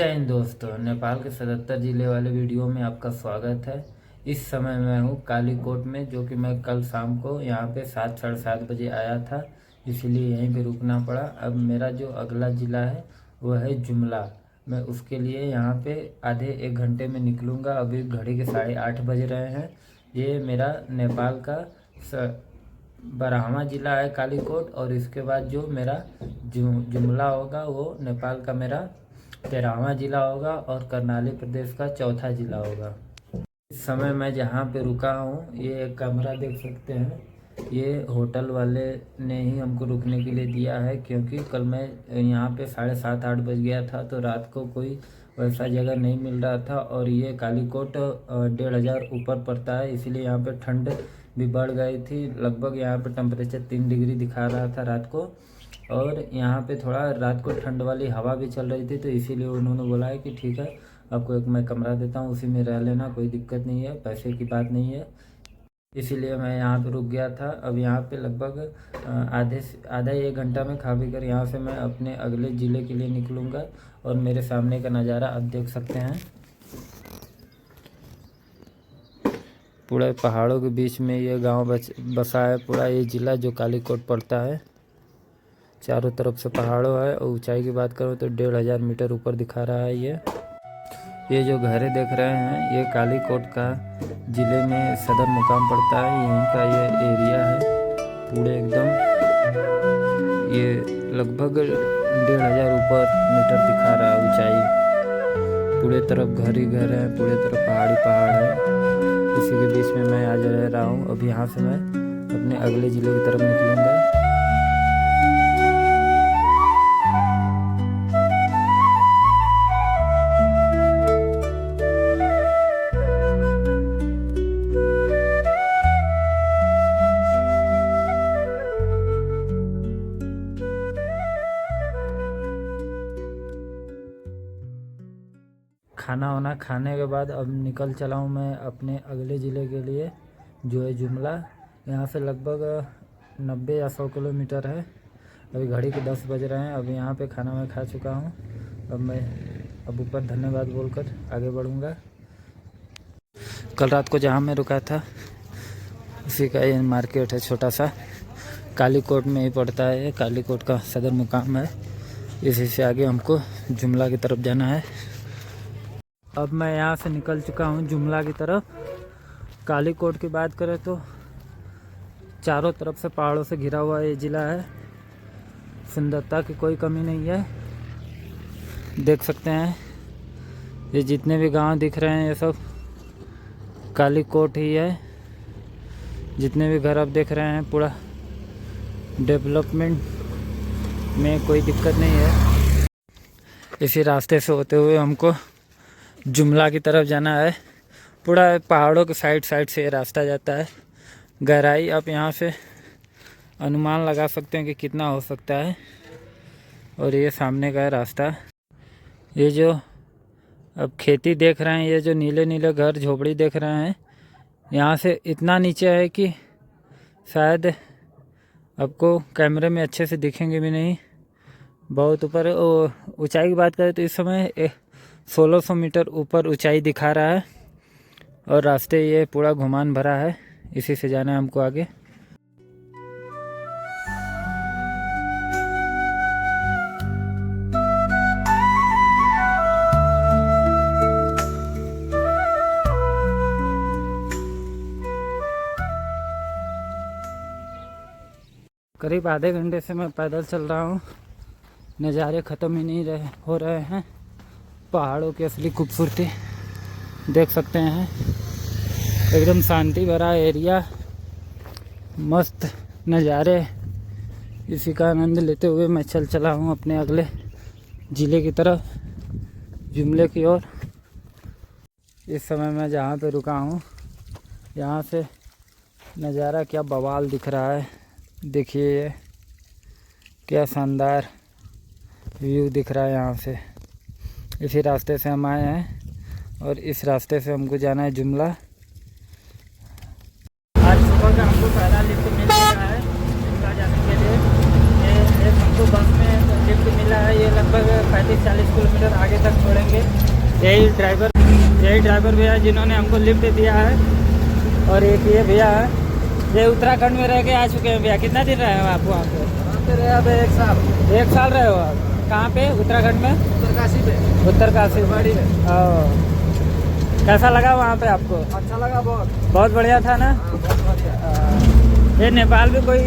जय हिंद दोस्तों, नेपाल के 77 ज़िले वाले वीडियो में आपका स्वागत है। इस समय मैं हूँ कालीकोट में, जो कि मैं कल शाम को यहाँ पे 7 साढ़े 7 बजे आया था, इसलिए यहीं पे रुकना पड़ा। अब मेरा जो अगला ज़िला है वह है जुमला। मैं उसके लिए यहाँ पे आधे एक घंटे में निकलूँगा। अभी घड़ी के 8:30 बज रहे हैं। ये मेरा नेपाल का 12वां ज़िला है कालीकोट, और इसके बाद जो मेरा जुमला होगा वो नेपाल का मेरा 13वां ज़िला होगा और कर्नाली प्रदेश का 4था ज़िला होगा। इस समय मैं जहाँ पे रुका हूँ, ये एक कमरा देख सकते हैं। ये होटल वाले ने ही हमको रुकने के लिए दिया है, क्योंकि कल मैं यहाँ पे 7:30-8 बज गया था, तो रात को कोई वैसा जगह नहीं मिल रहा था। और ये कालीकोट 1500 ऊपर पड़ता है, इसीलिए यहाँ पे ठंड भी बढ़ गई थी। लगभग यहाँ पे टेम्परेचर 3 डिग्री दिखा रहा था रात को, और यहाँ पे थोड़ा रात को ठंड वाली हवा भी चल रही थी, तो इसीलिए उन्होंने बोला है कि ठीक है, आपको एक मैं कमरा देता हूँ, उसी में रह लेना, कोई दिक्कत नहीं है, पैसे की बात नहीं है। इसीलिए मैं यहाँ पे रुक गया था। अब यहाँ पे लगभग आधा 1 घंटा में खा पी कर यहाँ से मैं अपने अगले ज़िले के लिए निकलूँगा। और मेरे सामने का नज़ारा आप देख सकते हैं। पूरा पहाड़ों के बीच में ये गांव बसा है। पूरा ये ज़िला जो कालीकोट पड़ता है, चारों तरफ से पहाड़ों है। और ऊंचाई की बात करूँ तो 1500 मीटर ऊपर दिखा रहा है। ये जो घरे देख रहे हैं, ये कालीकोट का ज़िले में सदर मुकाम पड़ता है। यहीं का ये एरिया है पूरे एकदम। ये लगभग 1500 ऊपर मीटर दिखा रहा है ऊंचाई। पूरे तरफ घर ही घर है, पूरे तरफ पहाड़ है। इसी के बीच में मैं आज रह रहा हूँ। अब यहाँ से मैं अपने अगले ज़िले की तरफ निकलूँगा। खाना वाना खाने के बाद अब निकल चला हूँ मैं अपने अगले ज़िले के लिए, जो है जुमला। यहाँ से लगभग 90 या 100 किलोमीटर है। अभी घड़ी के 10 बज रहे हैं। अभी यहाँ पे खाना मैं खा चुका हूँ। अब मैं ऊपर धन्यवाद बोलकर आगे बढ़ूँगा। कल रात को जहाँ मैं रुका था उसी का ये मार्केट है, छोटा सा, कालीकोट में ही पड़ता है। कालीकोट का सदर मुकाम है। इसी से आगे हमको जुमला की तरफ जाना है। अब मैं यहाँ से निकल चुका हूँ जुमला की तरफ। कालीकोट की बात करें तो चारों तरफ से पहाड़ों से घिरा हुआ ये ज़िला है। सुंदरता की कोई कमी नहीं है। देख सकते हैं ये जितने भी गांव दिख रहे हैं, ये सब कालीकोट ही है। जितने भी घर आप देख रहे हैं, पूरा डेवलपमेंट में कोई दिक्कत नहीं है। इसी रास्ते से होते हुए हमको जुमला की तरफ जाना है। पूरा पहाड़ों के साइड से ये रास्ता जाता है। गहराई आप यहाँ से अनुमान लगा सकते हैं कि कितना हो सकता है। और ये सामने का रास्ता, ये जो अब खेती देख रहे हैं, ये जो नीले नीले घर झोपड़ी देख रहे हैं, यहाँ से इतना नीचे है कि शायद आपको कैमरे में अच्छे से दिखेंगे भी नहीं। बहुत ऊपर ऊंचाई की बात करें तो इस समय 1600 मीटर ऊपर ऊंचाई दिखा रहा है। और रास्ते ये पूरा घुमान भरा है, इसी से जाना है हमको आगे। करीब आधे घंटे से मैं पैदल चल रहा हूँ। नज़ारे ख़त्म ही नहीं हो रहे हैं। पहाड़ों की असली खूबसूरती देख सकते हैं। एकदम शांति भरा एरिया, मस्त नज़ारे। इसी का आनंद लेते हुए मैं चला हूँ अपने अगले ज़िले की तरफ, जुमले की ओर। इस समय मैं जहाँ पे रुका हूँ, यहाँ से नज़ारा क्या बवाल दिख रहा है। देखिए क्या शानदार व्यू दिख रहा है यहाँ से। इसी रास्ते से हम आए हैं और इस रास्ते से हमको जाना है जुमला। आज सुबह का हमको पहला लिफ्ट मिल गया है जुमला जाने के लिए। ये हमको बस में लिफ्ट मिला है। ये लगभग 35-40 किलोमीटर आगे तक छोड़ेंगे। यही ड्राइवर भैया जिन्होंने हमको लिफ्ट दिया है। और एक ये भैया है, ये उत्तराखंड में रह के आ चुके हैं भैया। कितना दिन रहे हो आप वहाँ पे? वहाँ पे रहे अब 1 साल। 1 साल रहे हो आप? कहाँ पे? उत्तराखंड में? उत्तरकाशी पे। उत्तरकाशी बाड़ी में। कैसा लगा वहाँ पे आपको? अच्छा लगा बहुत। बहुत बढ़िया था ना? हाँ, बहुत बढ़िया। ये नेपाल भी कोई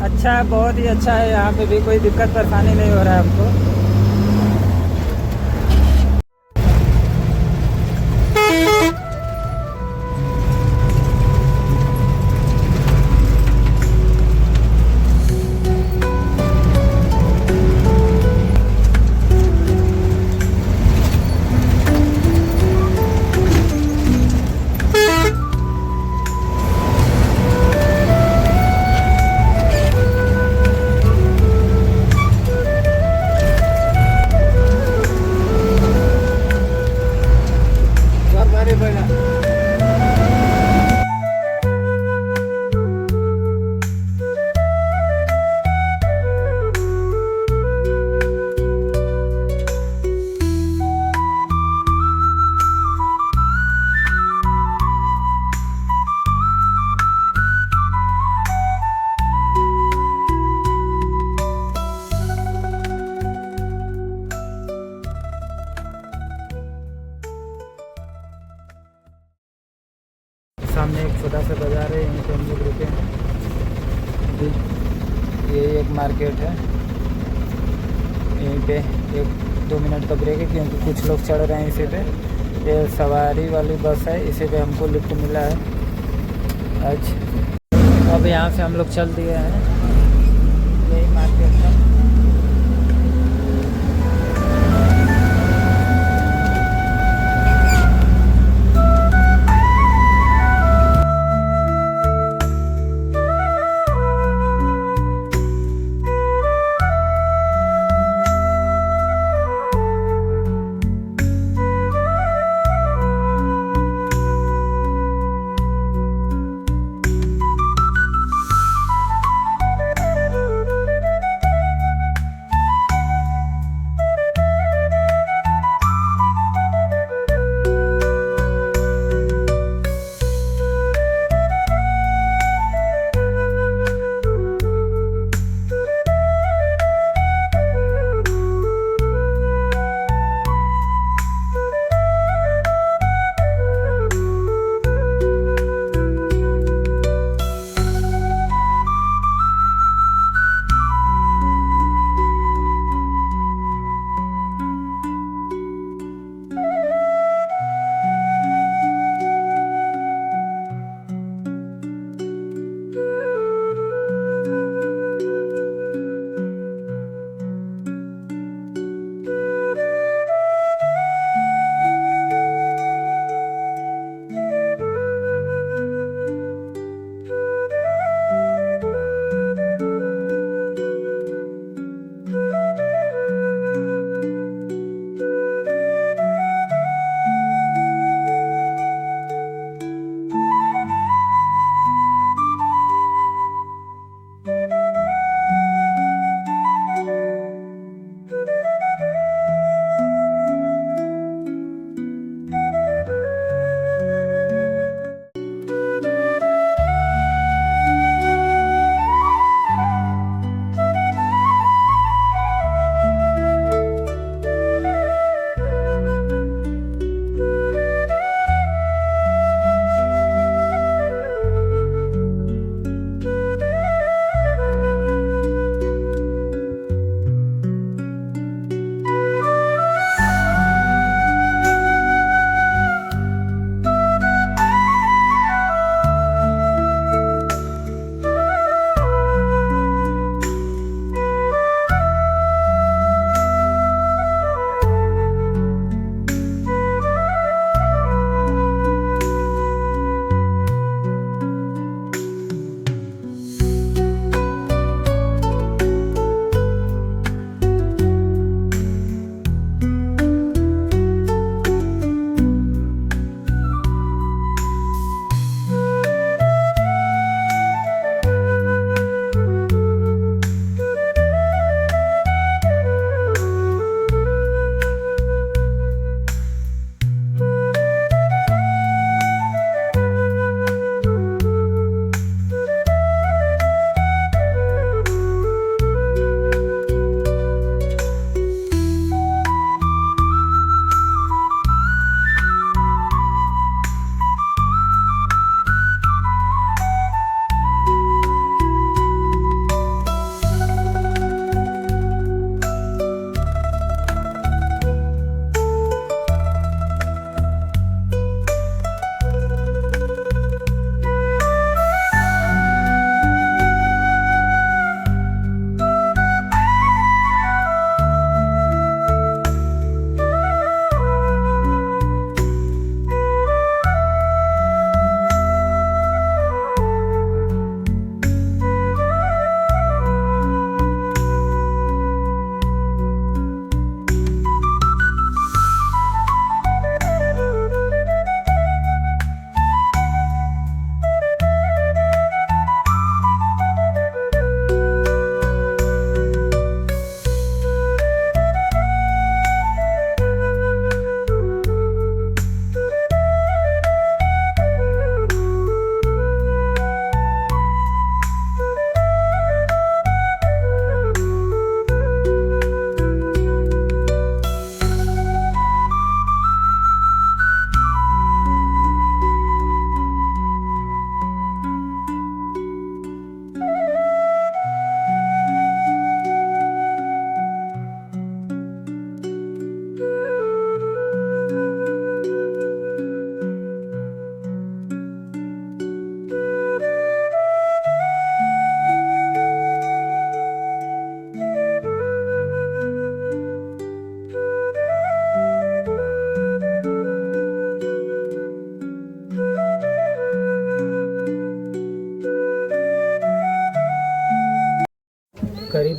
अच्छा है, बहुत ही अच्छा है। यहाँ पे भी कोई दिक्कत परेशानी नहीं हो रहा है हमको। सामने एक छोटा सा बाज़ार है, यहीं पे हम लोग रुके हैं। ये एक मार्केट है, यहीं पे 1-2 मिनट का ब्रेक है क्योंकि कुछ लोग चढ़ रहे हैं इसी पे। ये सवारी वाली बस है, इसी पे हमको लिफ्ट मिला है आज। अब यहाँ से हम लोग चल दिए हैं, यही मार्केट है।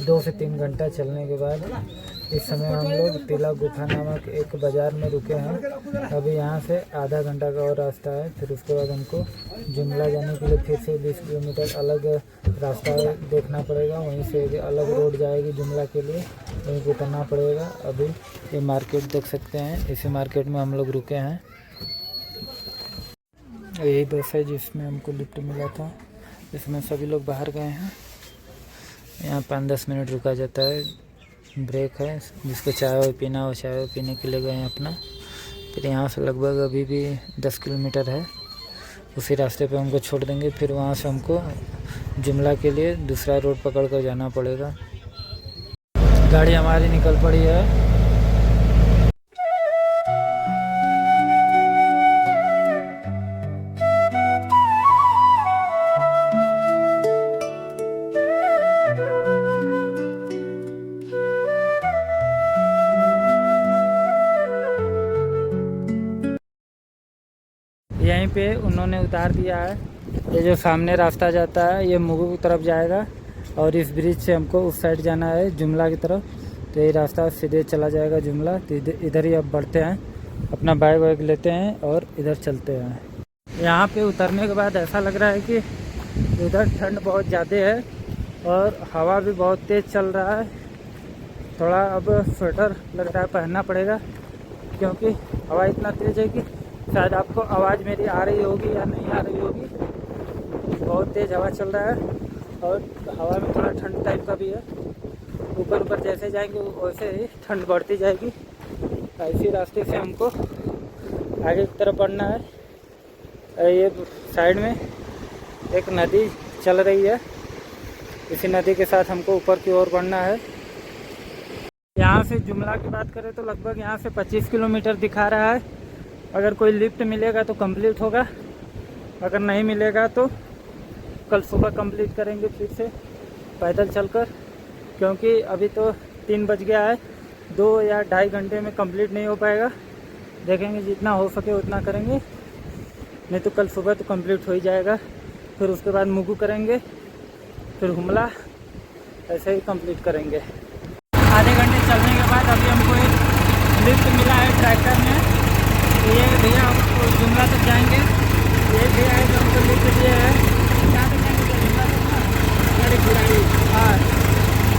2 से 3 घंटा चलने के बाद इस समय हम लोग तिला गुफा नामक एक बाज़ार में रुके हैं। अभी यहाँ से आधा घंटा का और रास्ता है। फिर उसके बाद हमको जुमला जाने के लिए फिर से 20 किलोमीटर अलग रास्ता देखना पड़ेगा। वहीं से एक अलग रोड जाएगी जुमला के लिए, वहीं को उतरना पड़ेगा। अभी ये मार्केट देख सकते हैं, इसी मार्केट में हम लोग रुके हैं। यही बस है जिसमें हमको लिफ्ट मिला था। इसमें सभी लोग बाहर गए हैं। यहाँ 5-10 मिनट रुका जाता है, ब्रेक है। जिसको चाय वाय पीना हो चाय वाय पीने के लिए गए हैं अपना। फिर यहाँ से लगभग अभी भी 10 किलोमीटर है, उसी रास्ते पे हमको छोड़ देंगे। फिर वहाँ से हमको जुमला के लिए दूसरा रोड पकड़ कर जाना पड़ेगा। गाड़ी हमारी निकल पड़ी है। यहीं पे उन्होंने उतार दिया है। ये जो सामने रास्ता जाता है ये मुगू की तरफ जाएगा और इस ब्रिज से हमको उस साइड जाना है जुमला की तरफ। तो ये रास्ता सीधे चला जाएगा जुमला। तो इधर ही अब बढ़ते हैं, अपना बाइक वाइक लेते हैं और इधर चलते हैं। यहाँ पे उतरने के बाद ऐसा लग रहा है कि इधर ठंड बहुत ज़्यादा है और हवा भी बहुत तेज़ चल रहा है। थोड़ा अब स्वेटर लग रहा है पहनना पड़ेगा, क्योंकि हवा इतना तेज़ है कि शायद आपको आवाज़ मेरी आ रही होगी या नहीं आ रही होगी। बहुत तेज़ हवा चल रहा है और हवा में थोड़ा ठंड टाइप का भी है। ऊपर ऊपर जैसे जाएंगे वैसे ही ठंड बढ़ती जाएगी। इसी रास्ते से हमको आगे की तरफ बढ़ना है। ये साइड में एक नदी चल रही है, इसी नदी के साथ हमको ऊपर की ओर बढ़ना है। यहाँ से जुमला की बात करें तो लगभग यहाँ से 25 किलोमीटर दिखा रहा है। अगर कोई लिफ्ट मिलेगा तो कंप्लीट होगा, अगर नहीं मिलेगा तो कल सुबह कंप्लीट करेंगे फिर से पैदल चलकर, क्योंकि अभी तो 3 बज गया है। 2 या 2.5 घंटे में कंप्लीट नहीं हो पाएगा। देखेंगे जितना हो सके उतना करेंगे, नहीं तो कल सुबह तो कंप्लीट हो ही जाएगा। फिर उसके बाद मुगू करेंगे, फिर हुमला, ऐसे ही कंप्लीट करेंगे। आधे घंटे चलने के बाद अभी हमको एक लिफ्ट मिला है ट्रैक्टर में। ये भैया हमको जुमला तक जाएंगे। ये भैया है जो हमको लिफ्ट दिए है। क्या तक जाएंगे जुमला तक ना, हाँ।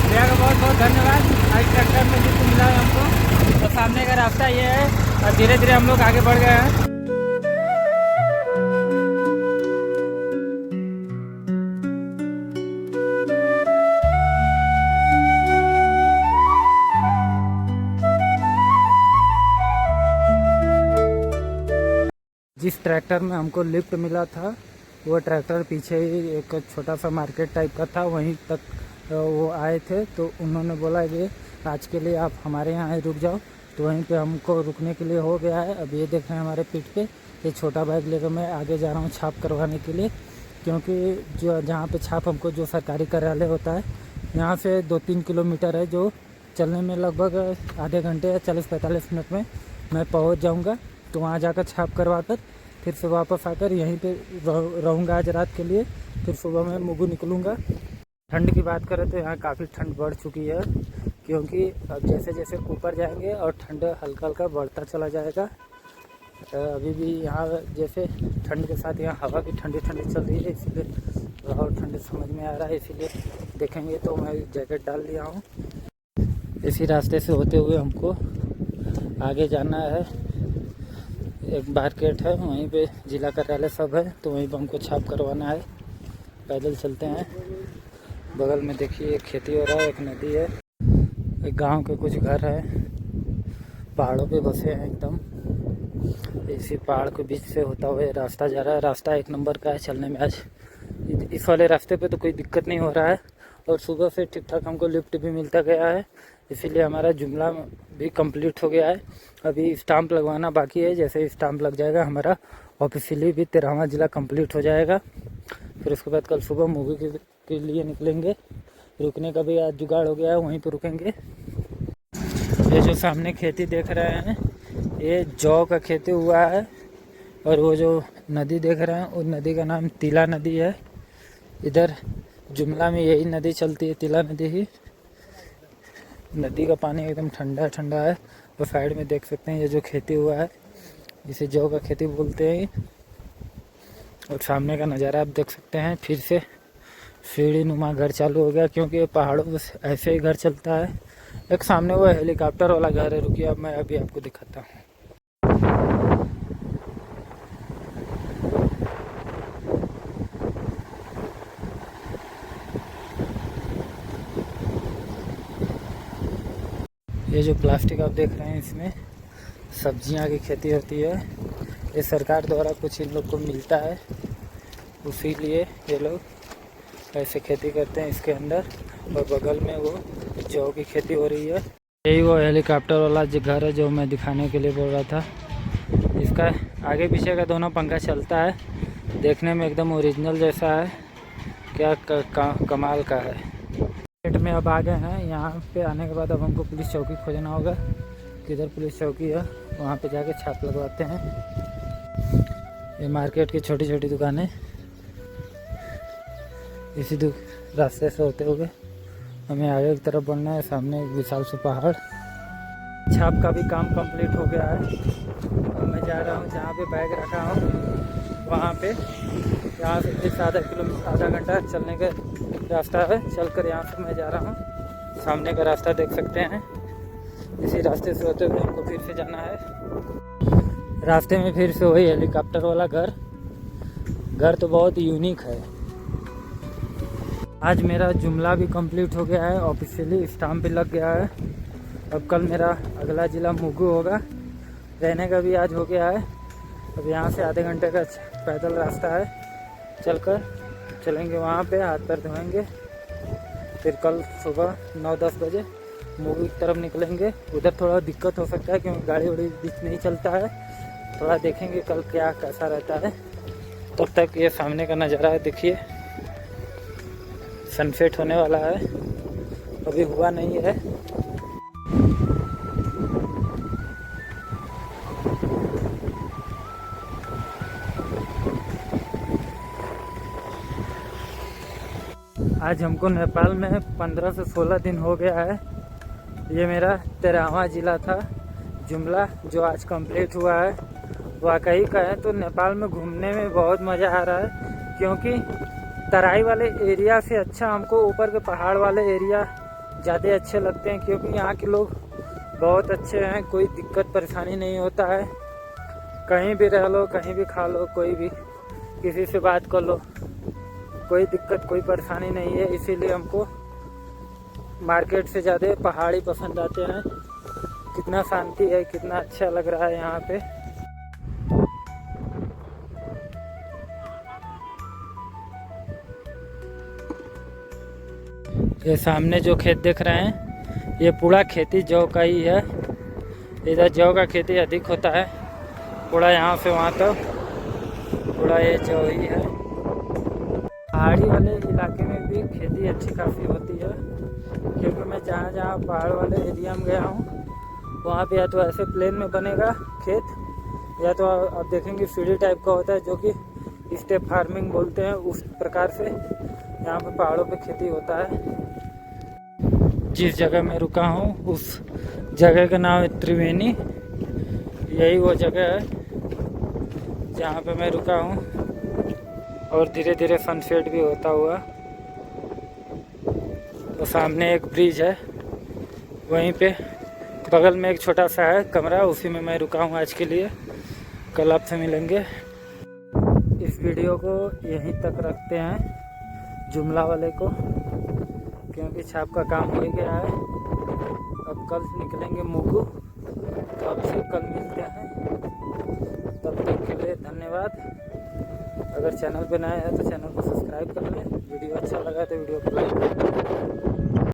भैया का बहुत बहुत धन्यवाद। आज ट्रैक्टर में लिफ्ट मिला है हमको। तो सामने का रास्ता ये है और धीरे धीरे हम लोग आगे बढ़ गए हैं। जिस ट्रैक्टर में हमको लिफ्ट मिला था वो ट्रैक्टर पीछे ही एक छोटा सा मार्केट टाइप का था, वहीं तक वो आए थे। तो उन्होंने बोला कि आज के लिए आप हमारे यहाँ रुक जाओ। तो वहीं पे हमको रुकने के लिए हो गया है। अब ये देख रहे हैं हमारे पीठ पे, ये छोटा बैग लेकर मैं आगे जा रहा हूँ छाप करवाने के लिए, क्योंकि जो जहाँ पे छाप हमको जो सरकारी कार्यालय होता है यहाँ से 2-3 किलोमीटर है, जो चलने में लगभग आधे घंटे या 40-45 मिनट में मैं पहुँच जाऊँगा। तो वहाँ जाकर छाप करवा कर फिर से वापस आकर यहीं पे रहूँगा आज रात के लिए। फिर सुबह में मुगू निकलूँगा। ठंड की बात करें तो यहाँ काफ़ी ठंड बढ़ चुकी है, क्योंकि अब जैसे जैसे ऊपर जाएंगे और ठंड हल्का हल्का बढ़ता चला जाएगा। अभी भी यहाँ जैसे ठंड के साथ यहाँ हवा भी ठंडी ठंडी चल रही है, इसीलिए और ठंड समझ में आ रहा है। इसीलिए देखेंगे तो मैं जैकेट डाल लिया हूँ। इसी रास्ते से होते हुए हमको आगे जाना है। एक मार्केट है, वहीं पे जिला कार्यालय सब है, तो वहीं पे हमको छाप करवाना है। पैदल चलते हैं। बगल में देखिए एक खेती हो रहा है, एक नदी है, एक गांव के कुछ घर हैं, पहाड़ों पे बसे हैं एकदम। इसी पहाड़ के बीच से होता हुआ रास्ता जा रहा है। रास्ता 1 नंबर का है चलने में। आज इस वाले रास्ते पे तो कोई दिक्कत नहीं हो रहा है और सुबह से ठीक ठाक हमको लिफ्ट भी मिलता गया है, इसीलिए हमारा जुमला भी कंप्लीट हो गया है। अभी स्टाम्प लगवाना बाकी है, जैसे स्टाम्प लग जाएगा हमारा ऑफिशियली भी 13वां जिला कंप्लीट हो जाएगा। फिर उसके बाद कल सुबह मूवी के लिए निकलेंगे। रुकने का भी आज जुगाड़ हो गया है, वहीं पर रुकेंगे। ये जो सामने खेती देख रहे हैं ये जौ का खेती हुआ है, और वो जो नदी देख रहे हैं उस नदी का नाम तिला नदी है। इधर जुमला में यही नदी चलती है, तिला नदी ही। नदी का पानी एकदम ठंडा ठंडा है। और साइड में देख सकते हैं ये जो खेती हुआ है इसे जौ का खेती बोलते हैं। और सामने का नज़ारा आप देख सकते हैं। फिर से सीढ़ी नुमा घर चालू हो गया, क्योंकि ये पहाड़ों में ऐसे ही घर चलता है। एक सामने वो हेलीकॉप्टर वाला घर है, रुकिए अब मैं अभी आपको दिखाता हूँ। ये जो प्लास्टिक आप देख रहे हैं इसमें सब्जियां की खेती होती है। ये सरकार द्वारा कुछ इन लोग को मिलता है, उसी लिए ये लोग ऐसे खेती करते हैं इसके अंदर। और बगल में वो जौ की खेती हो रही है। यही वो हेलीकॉप्टर वाला जो घर है जो मैं दिखाने के लिए बोल रहा था। इसका आगे पीछे का दोनों पंखा चलता है, देखने में एकदम ओरिजिनल जैसा है। क्या कमाल का है। गेट में अब आ गए हैं। यहाँ पे आने के बाद अब हमको पुलिस चौकी खोजना होगा। किधर पुलिस चौकी है वहाँ पे जाके छाप लगवाते हैं। ये मार्केट की छोटी छोटी दुकानें इसी रास्ते से होते हुए हमें आगे की तरफ बढ़ना है। सामने एक विशाल से पहाड़। छाप का भी काम कंप्लीट हो गया है। अब मैं जा रहा हूँ जहाँ पे बैग रखा हूँ वहाँ पे। यहाँ से कुछ आधा घंटा चलने का रास्ता है। चलकर यहाँ से मैं जा रहा हूँ। सामने का रास्ता देख सकते हैं। इसी रास्ते से होते हुए हमको फिर से जाना है। रास्ते में फिर से वही हेलीकॉप्टर वाला घर तो बहुत यूनिक है। आज मेरा जुमला भी कंप्लीट हो गया है, ऑफिशियली स्टाम्प भी लग गया है। अब कल मेरा अगला ज़िला मुगू होगा। रहने का भी आज हो गया है। अब यहाँ से आधे घंटे का पैदल रास्ता है। चलेंगे वहाँ पे, हाथ पैर धोएंगे। फिर कल सुबह 9-10 बजे मुगू की तरफ निकलेंगे। उधर थोड़ा दिक्कत हो सकता है क्योंकि गाड़ी वाड़ी बीच नहीं चलता है। थोड़ा देखेंगे कल क्या कैसा रहता है। तब तक ये सामने का नज़ारा देखिए। सनसेट होने वाला है, अभी हुआ नहीं है। आज हमको नेपाल में 15 से 16 दिन हो गया है। ये मेरा 13वां ज़िला था जुमला जो आज कंप्लीट हुआ है। वाकई कहें तो नेपाल में घूमने में बहुत मज़ा आ रहा है, क्योंकि तराई वाले एरिया से अच्छा हमको ऊपर के पहाड़ वाले एरिया ज़्यादा अच्छे लगते हैं। क्योंकि यहाँ के लोग बहुत अच्छे हैं, कोई दिक्कत परेशानी नहीं होता है। कहीं भी रह लो, कहीं भी खा लो, कोई भी किसी से बात कर लो, कोई दिक्कत कोई परेशानी नहीं है। इसीलिए हमको मार्केट से ज़्यादा पहाड़ी पसंद आते हैं। कितना शांति है, कितना अच्छा लग रहा है यहाँ पे। ये सामने जो खेत देख रहे हैं ये पूरा खेती जौ का ही है। इधर जौ का खेती अधिक होता है। पूरा यहाँ से वहाँ तक पूरा ये जौ ही है। पहाड़ी वाले इलाके में भी खेती अच्छी खासी होती है, क्योंकि मैं जहाँ पहाड़ वाले एरिया में गया हूँ वहाँ पे या तो ऐसे प्लेन में बनेगा खेत, या तो आप देखेंगे सीढ़ी टाइप का होता है जो कि स्टेप फार्मिंग बोलते हैं। उस प्रकार से यहाँ पे पहाड़ों पे खेती होता है। जिस जगह मैं रुका हूँ उस जगह का नाम है त्रिवेणी। यही वो जगह है जहाँ पे मैं रुका हूँ। और धीरे धीरे सनसेट भी होता हुआ। तो सामने एक ब्रिज है, वहीं पे बगल में एक छोटा सा है कमरा, उसी में मैं रुका हूँ आज के लिए। कल आपसे मिलेंगे। इस वीडियो को यहीं तक रखते हैं जुमला वाले को, क्योंकि छाप का काम हो ही गया है। अब कल निकलेंगे मुगू, तो आपसे कल मिलते हैं। तब तक के लिए धन्यवाद। अगर चैनल पे नया है तो चैनल को सब्सक्राइब कर लें। वीडियो अच्छा लगा तो वीडियो को लाइक करें।